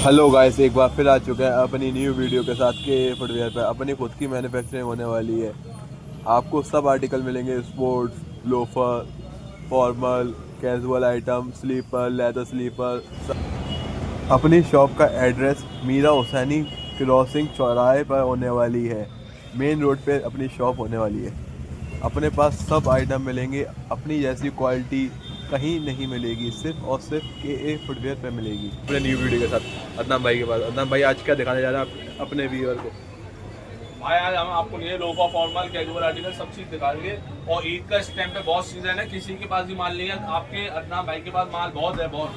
Hello guys, एक बार फिर आ चुके हैं अपनी न्यू वीडियो के साथ के फुटवेयर पर अपनी खुद की मैन्युफैक्चरिंग होने वाली है। आपको सब आर्टिकल मिलेंगे, sports, loafer, formal, casual item, slipper, leather slipper. अपनी शॉप का एड्रेस मीरा हुसैनी क्रॉसिंग चौराहे पर होने वाली है। मेन रोड पे अपनी शॉप होने वाली है। अपने पास सब आइटम मिलेंगे, अपनी जैसी क्वालिटी कहीं नहीं मिलेगी, सिर्फ और सिर्फ के फुटवेयर पे मिलेगी। अपने न्यू वीडियो के साथ अदनाम भाई के पास। अदनाम भाई, आज क्या दिखाने जा रहे हैं आप अपने व्यूअर को? भाई आज हम आपको लिए लोफर फॉर्मल कैजुअल आर्टिकल सब चीज दिखाएंगे। और ईद का इस टाइम पे बहुत सीजन है, किसी के पास भी माल नहीं है, आपके अदनाम भाई के पास माल बहुत है, बहुत।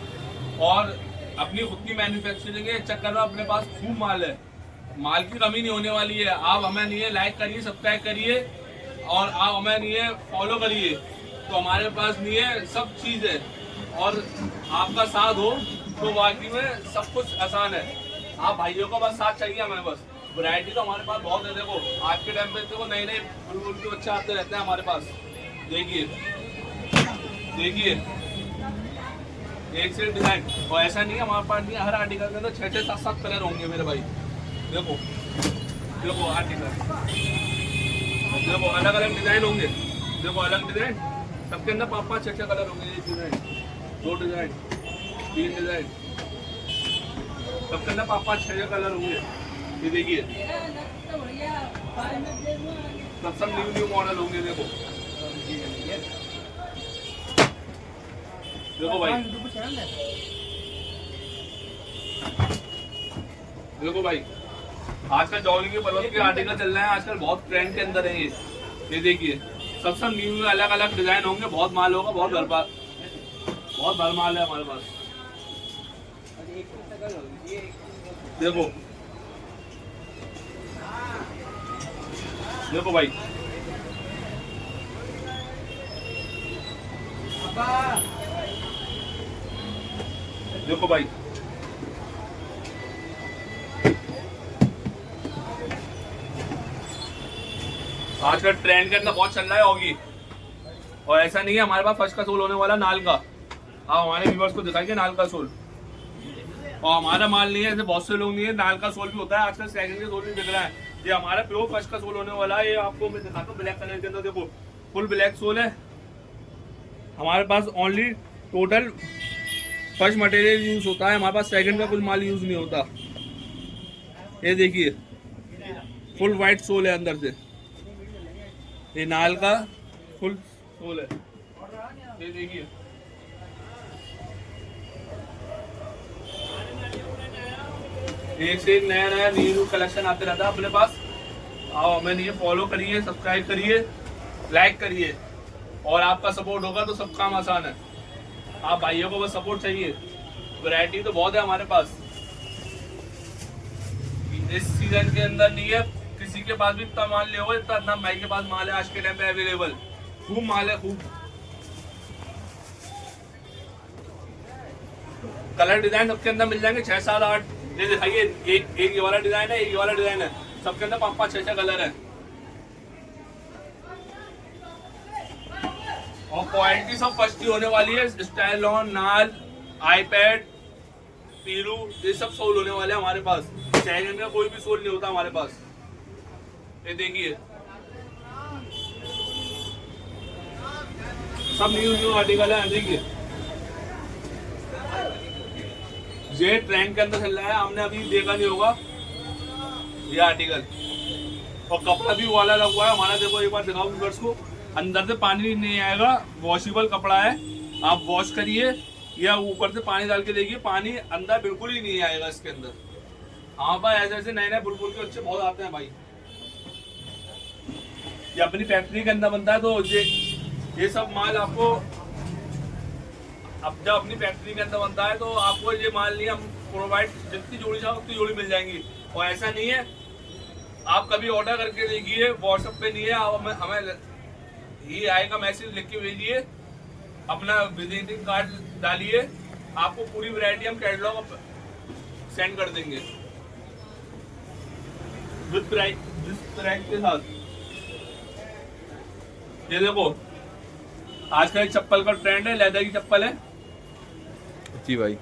और अपनी खुद की मैन्युफैक्चरिंग है, चक्कर में अपने पास खूब माल है, माल की कमी नहीं होने वाली है। आप हमें नहीं है लाइक करिए, सब्सक्राइब करिए और आप हमें नहीं है फॉलो करिए, तो हमारे पास नहीं है सब चीज़ है। और आपका साथ हो तो वाकई में सब कुछ आसान है। आप भाइयों का बस साथ चाहिए हमें, बस। वैरायटी तो हमारे पास बहुत है। देखो आज के टाइम पे देखो नए नए बुलबुल के बच्चे आते रहते हैं हमारे पास। देखिए देखिए, एक से डिजाइन। और ऐसा नहीं है हमारे पास नहीं है, हर आर्टिकल के अंदर 6-6 7-7 कलर होंगे मेरे भाई। देखो देखो आर्टिकल, देखो अलग अलग डिजाइन होंगे, देखो अलग डिजाइन, सबके अंदर 5-5 6-6 कलर होंगे। एक डिजाइन, 2 डिजाइन, 3 डिजाइन, सबके अंदर 5-5 6-6 कलर होंगे। ये देखिए सब न्यू मॉडल होंगे। देखो देखो भाई, देखो भाई, आजकल जॉगिंग के पर्वत के आर्टिकल चल रहे हैं, आजकल बहुत ट्रेंड के अंदर है ये देखिए सब न्यू अलग अलग डिजाइन होंगे, बहुत माल होगा, बहुत भर माल है हमारे पास। देखो देखो भाई, देखो भाई, आजकल ट्रेंड के अंदर बहुत चल रहा है होगी। और ऐसा नहीं है, हमारे पास फर्स्ट का सोल होने वाला नाल का। आप हमारे व्यूअर्स को दिखाएंगे नाल का सोल। और हमारा माल नहीं है, ऐसे बहुत से लोग नहीं है, नाल का सोल भी होता है, आजकल सेकंड का सोल भी बिक रहा है। ये हमारा प्योर फर्स्ट का सोल होने वाला है। ये आपको मैं दिखाता हूँ ब्लैक कलर के अंदर। देखो फुल ब्लैक सोल है हमारे पास। Only total first material use होता है हमारे पास, सेकंड का कुछ माल यूज नहीं होता। ये देखिए फुल व्हाइट सोल है अंदर से, ये नाल का फुल सोल है। ये देखिए एक से एक नया नया न्यू कलेक्शन आते रहता है अपने पास। आप हमें नहीं फॉलो करिए, सब्सक्राइब करिए, लाइक करिए, और आपका सपोर्ट होगा तो सब काम आसान है। आप भाइयों को बस सपोर्ट चाहिए। वैरायटी तो बहुत है हमारे पास, इस सीजन के अंदर नहीं है किसी के पास भी इतना माल ले हो, इतना अदनाम भाई के पास माल है आज के टाइम पे अवेलेबल, खूब माल है, खूब। कलर डिजाइन सबके अंदर मिल जाएंगे 6-7-8। ये दिखाइए, एक ये वाला डिजाइन है, एक ये वाला डिजाइन है, सबके अंदर 5-5 6-6 कलर है। और क्वालिटी सब फर्स्ट की होने वाली है। स्टाइलॉन, नाल, आईपैड, पीलू, ये सब सोल होने वाले हैं हमारे पास। सेकंड का कोई भी सोल नहीं होता हमारे पास। ये देखिए सब न्यू आर्टिकल है। देखिए ये ट्रेंड के अंदर चल रहा है, हमने अभी देखा नहीं होगा ये आर्टिकल। और कपड़ा भी वाला लगा हुआ है हमारा। देखो एक बार दिखाओ व्यूअर्स को, अंदर से पानी नहीं आएगा, वॉशेबल कपड़ा है। आप वॉश करिए या ऊपर से पानी डाल के देखिए, पानी अंदर बिल्कुल ही नहीं आएगा इसके अंदर। हाँ भाई, ऐसे ऐसे नए नए बुलबुल के बच्चे बहुत आते हैं भाई। ये अपनी फैक्ट्री के अंदर बनता है, तो ये सब माल आपको अब जब अपनी फैक्ट्री के अंदर बनता है तो आपको ये माल नहीं, हम प्रोवाइड जितनी जोड़ी चाहो उतनी जोड़ी मिल जाएंगी। और ऐसा नहीं है, आप कभी ऑर्डर करके देखिए, व्हाट्सएप पे नहीं है, आप हमें ये आएगा मैसेज लिख के भेजिए, अपना विजिटिंग कार्ड डालिए, आपको पूरी वैरायटी हम कैटलॉग सेंड कर देंगे विद प्राइस के साथ। ये देखो आज का एक चप्पल का ट्रेंड है, लेदर की चप्पल है जी भाई।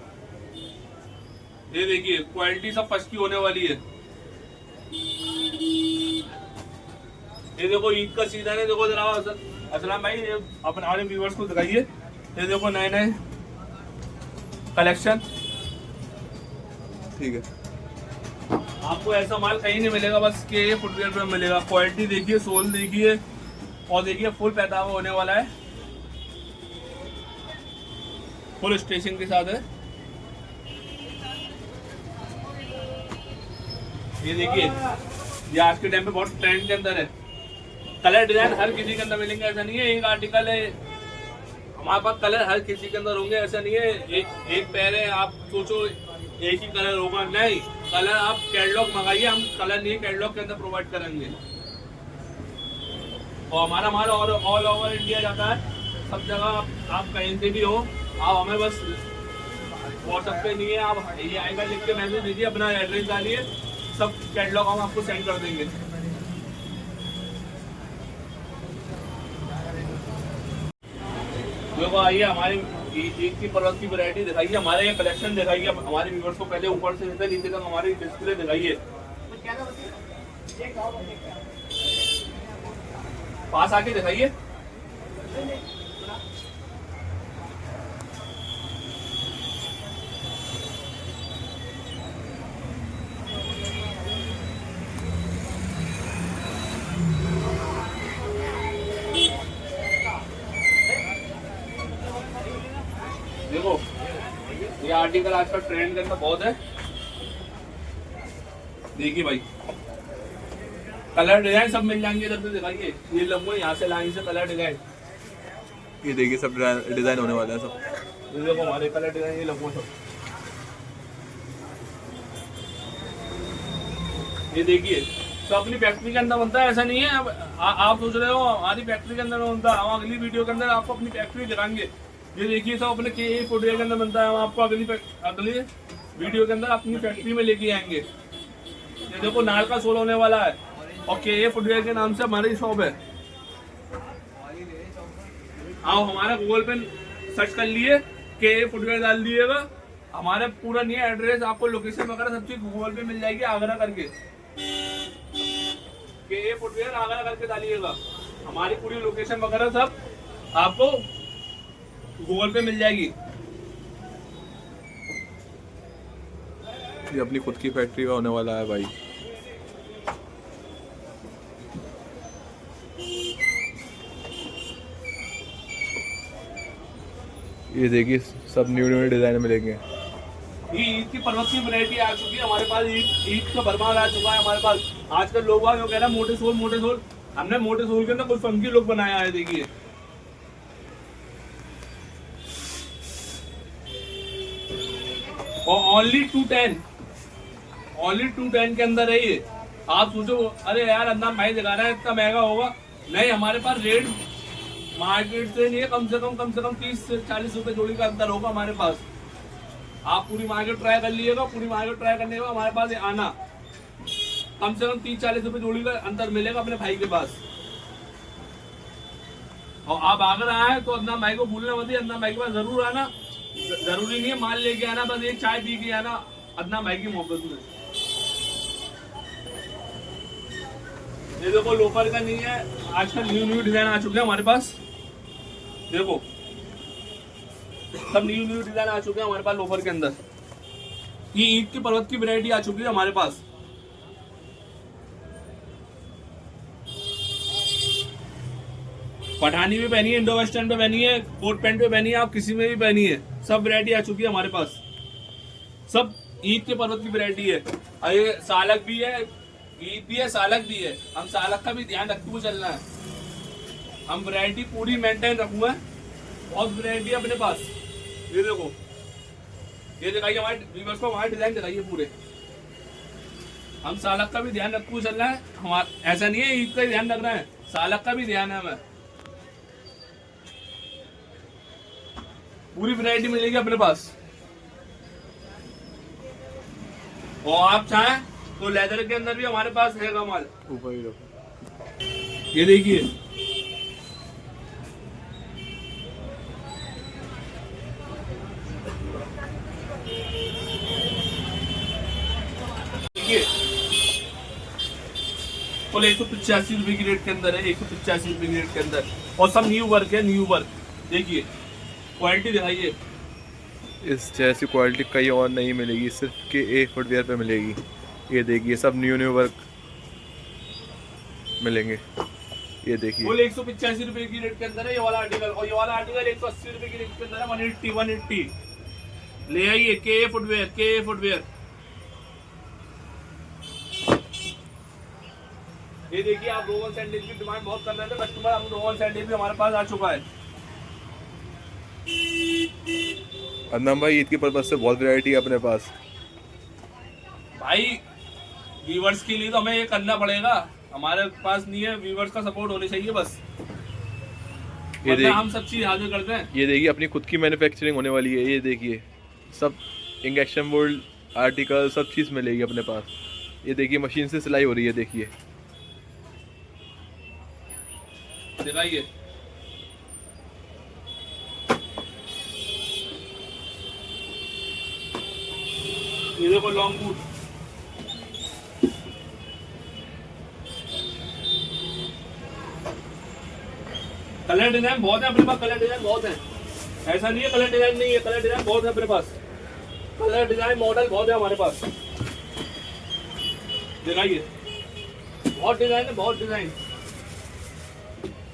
ये देखिए क्वालिटी सब फर्स्ट की होने वाली है। ये देखो ईद का सीजन है, देखो जरा असलम भाई ये अपने हमारे व्यूअर्स को दिखाइए। ये देखो नए नए कलेक्शन। ठीक है, आपको ऐसा माल कहीं नहीं मिलेगा, बस के फुटवेयर पे मिलेगा। क्वालिटी देखिए, सोल देखिए, और देखिए फुल पैदावार होने वाला है, फुल स्टेशन के साथ है। ये देखिए ये आज के टाइम पे बहुत ट्रेंड के अंदर है। कलर डिजाइन हर किसी के अंदर मिलेंगे, ऐसा नहीं है एक आर्टिकल है हमारे पास कलर हर किसी के अंदर होंगे, ऐसा नहीं है एक पैर है आप सोचो एक ही कलर होगा, नहीं। कलर आप कैटलॉग मंगाइए, हम कलर नहीं कैटलॉग के अंदर प्रोवाइड करेंगे। और हमारा माल और ऑल ओवर इंडिया जाता है, सब जगह आप कहीं से भी हो, आप हमें बस व्हाट्सएप पे नहीं है, आप ये आएगा लिख के मैसेज दीजिए, अपना एड्रेस डालिए, सब कैटलॉग हम आपको सेंड कर देंगे। देखो आइए हमारे ईद की पर्वत की वैरायटी दिखाइए, हमारे ये कलेक्शन दिखाइए हमारे व्यूअर्स को। पहले ऊपर से नीचे तक हमारी डिस्प्ले दिखाइए, पास आके दिखाइए। देखो ये आर्टिकल आजकल ट्रेंड के अंदर बहुत है। देखिए भाई कलर डिजाइन सब मिल जाएंगे, इधर से दिखाइए। ये लंबो यहाँ से लाइन से कलर डिजाइन, ये देखिए सब डिजाइन होने वाला है सब। ये देखो हमारे कलर डिजाइन, ये लंबो सब। ये देखिए सब अपनी फैक्ट्री के अंदर बनता है, ऐसा नहीं है आप सोच रहे हो हमारी फैक्ट्री के अंदर बनता है। हम अगली वीडियो के अंदर आपको अपनी फैक्ट्री दिखाएंगे। ये देखिए सब अपने के फुटवेयर के अंदर बनता है, हम आपको अगली वीडियो के अंदर अपनी फैक्ट्री में लेके आएंगे। ये देखो नाल का सोल होने वाला है, और के फुटवेयर के नाम से हमारी शॉप है। आओ हमारा गूगल पे सर्च कर लिए, के फुटवेयर डाल दिएगा, हमारे पूरा नहीं है एड्रेस, आपको लोकेशन वगैरह सब चीज गूगल पे मिल जाएगी। आगरा करके के फुटवेयर आगरा करके डालिएगा, हमारी पूरी लोकेशन वगैरह सब आपको गूगल पे मिल जाएगी। ये अपनी खुद की फैक्ट्री का होने वाला है भाई। ये देखिए सब न्यू न्यू डिजाइन मिलेंगे। ये ईद की पर्वत की वैरायटी आ चुकी है हमारे पास, ईद का बरमाल आ चुका है हमारे पास। आजकल लोग जो कह रहे हैं मोटे सोल, हमने मोटे सोल के अंदर कुछ फंकी लुक बनाया है। देखिए और ओनली 210 के अंदर है ये। आप सोचो अरे यार अंदर भाई दिखा रहा है इतना महंगा होगा, नहीं। हमारे पास रेट मार्केट से नहीं है, कम से कम 30 से 40 रुपए जोड़ी का अंतर होगा हमारे पास। आप पूरी मार्केट ट्राई कर लीजिएगा, पूरी मार्केट ट्राई करने के बाद हमारे पास आना, कम से कम 30-40 रुपए जोड़ी का अंतर मिलेगा अपने भाई के पास। और आप अगर आए तो अदनान भाई को भूलना मत, अदनान भाई के पास जरूर आना। जरूरी नहीं है माल लेके आना, बस एक चाय पी के आना अदनान भाई की मोहब्बत में। ये देखो लोफर का नहीं है, आजकल न्यू डिजाइन आ चुके हैं हमारे पास। देखो सब न्यू डिजाइन आ चुके हैं हमारे पास लोफर के अंदर। ये ईद की पर्वत की वैरायटी आ चुकी है हमारे पास। पठानी भी पहनी है, इंडो वेस्टर्न पे पहनी है, कोट पैंट पे पहनी है, आप किसी में भी पहनी है, सब वैरायटी आ चुकी है हमारे पास। सब ईद के पर्वत की वैरायटी है। और ये सालक भी है, ईद भी है, सालक भी है। हम सालक का भी ध्यान रखते हुए चलना है, हम वैरायटी पूरी मेंटेन रखूंगा। बहुत वैरायटी है अपने पास। ये देखो ये दिखाइए हमारे व्यूअर्स को, हमारे डिजाइन दिखाइए पूरे। हम सालक का भी ध्यान रखते हुए चलना है, हमारा ऐसा नहीं है ईद का ही ध्यान रखना है, सालक का भी ध्यान है हमें। पूरी वैरायटी मिलेगी अपने पास। और आप चाहें तो लेदर के अंदर भी हमारे पास है माल। ऊपर ही रखो, ये देखिए देखिए फुल 185 रुपए की रेट के अंदर है, 185 रुपए की रेट के अंदर, और सब न्यू वर्क है, न्यू वर्क। देखिए क्वालिटी दिखाइए। इस जैसी क्वालिटी कहीं और नहीं मिलेगी, सिर्फ के ए फुटवेयर पे मिलेगी। ये देखिए सब न्यू वर्क मिलेंगे। ये देखिए फुल 185 रुपए की रेट के अंदर है ये वाला आर्टिकल, और ये वाला आर्टिकल 180 रुपए की रेट के अंदर है। 180 ले आइए के फुटवेयर। ये देखिए आप रोहन सैंडल की डिमांड बहुत कर रहे थे कस्टमर, अब रोहन सैंडल भी हमारे पास आ चुका है। अदनाम भाई ईद के पर्पज से बहुत वैरायटी है अपने पास। भाई व्यूवर्स के लिए तो हमें ये करना पड़ेगा, हमारे पास नहीं है, व्यूवर्स का सपोर्ट होनी चाहिए बस। ये देखिए हम सब चीज हाजिर करते हैं। ये देखिए अपनी खुद की मैन्युफैक्चरिंग होने वाली है। ये देखिए सब इंजेक्शन मोल्ड आर्टिकल सब चीज़ मिलेगी अपने पास। ये देखिए मशीन से सिलाई हो रही है, देखिए दिखाइए। ये देखो लॉन्ग बूट, कलर डिजाइन बहुत है अपने पास, कलर डिजाइन बहुत है, ऐसा नहीं है कलर डिजाइन नहीं है, कलर डिजाइन बहुत है अपने पास, कलर डिजाइन मॉडल बहुत है हमारे पास। दिखाइए बहुत डिजाइन है, बहुत डिजाइन,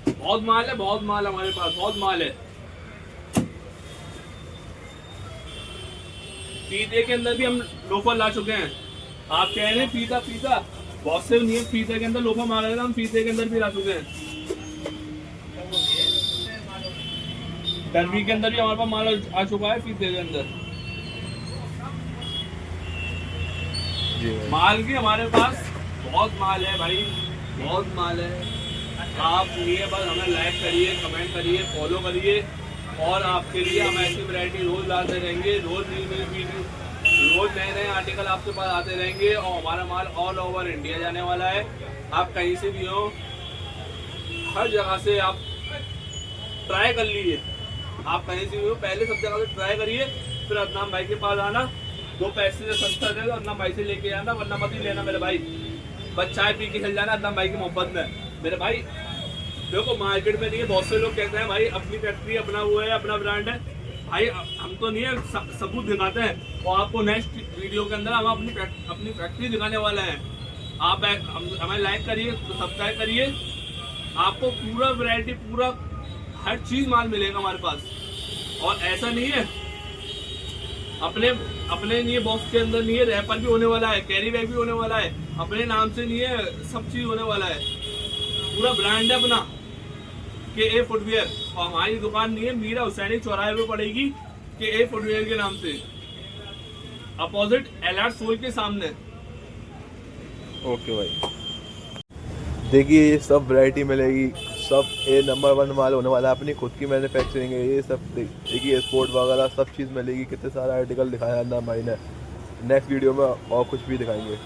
बहुत माल है, बहुत माल हमारे पास, बहुत माल है। फीते के अंदर भी हम लोफर ला चुके हैं। आप कह रहे हैं फीता बहुत से नहीं है, फीते के अंदर लोफर मांग रहे थे, हम फीते के अंदर भी ला चुके हैं। टर्बी के अंदर भी हमारे पास माल आ चुका है, फीते के अंदर माल की हमारे पास बहुत माल है भाई, बहुत माल है। आप ये बस हमें लाइक करिए, कमेंट करिए, फॉलो करिए, और आपके लिए हम ऐसी वैरायटी रोज लाते रहेंगे, रोज नए नए आर्टिकल आपके पास आते रहेंगे, और हमारा माल ऑल ओवर इंडिया जाने वाला है। आप कहीं से भी हो, हर जगह से आप ट्राई कर लीजिए, आप कहीं से भी हो पहले सब जगह से ट्राई करिए, फिर अदनाम भाई के पास आना। 2 पैसे से सस्ता दे तो अदनाम भाई से लेके आना, वरना मत ही लेना मेरे भाई। बस चाय पी के चल जाना अदनाम भाई की मोहब्बत में मेरे भाई। देखो मार्केट में नहीं है, बहुत से लोग कहते हैं भाई अपनी फैक्ट्री, अपना वो है, अपना ब्रांड है। भाई हम तो नहीं है, सबूत दिखाते हैं, और आपको नेक्स्ट वीडियो के अंदर हम अपनी फैक्ट्री दिखाने वाले हैं। आप हमें लाइक करिए, सब्सक्राइब करिए, आपको पूरा वैरायटी, पूरा हर चीज माल मिलेगा हमारे पास। और ऐसा नहीं है अपने नहीं बॉक्स के अंदर नहीं है, रैपर भी होने वाला है, कैरी बैग भी होने वाला है, अपने नाम से नहीं है, सब चीज होने वाला है, पूरा ब्रांड है अपना के ए फुटवेयर। और हमारी दुकान नहीं है, मीरा हुसैनी चौराहे पे पड़ेगी, के ए फुटवेयर के नाम से, अपोजिट एलआर सोल के सामने। ओके भाई देखिए ये सब वैरायटी मिलेगी, सब नंबर 1 माल होने वाला है, अपनी खुद की मैन्युफैक्चरिंग है। ये सब देखिए स्पोर्ट वगैरह सब चीज़ मिलेगी। कितने सारा आर्टिकल दिखाया अदनाम भाई ने, नेक्स्ट वीडियो में और कुछ भी दिखाएंगे।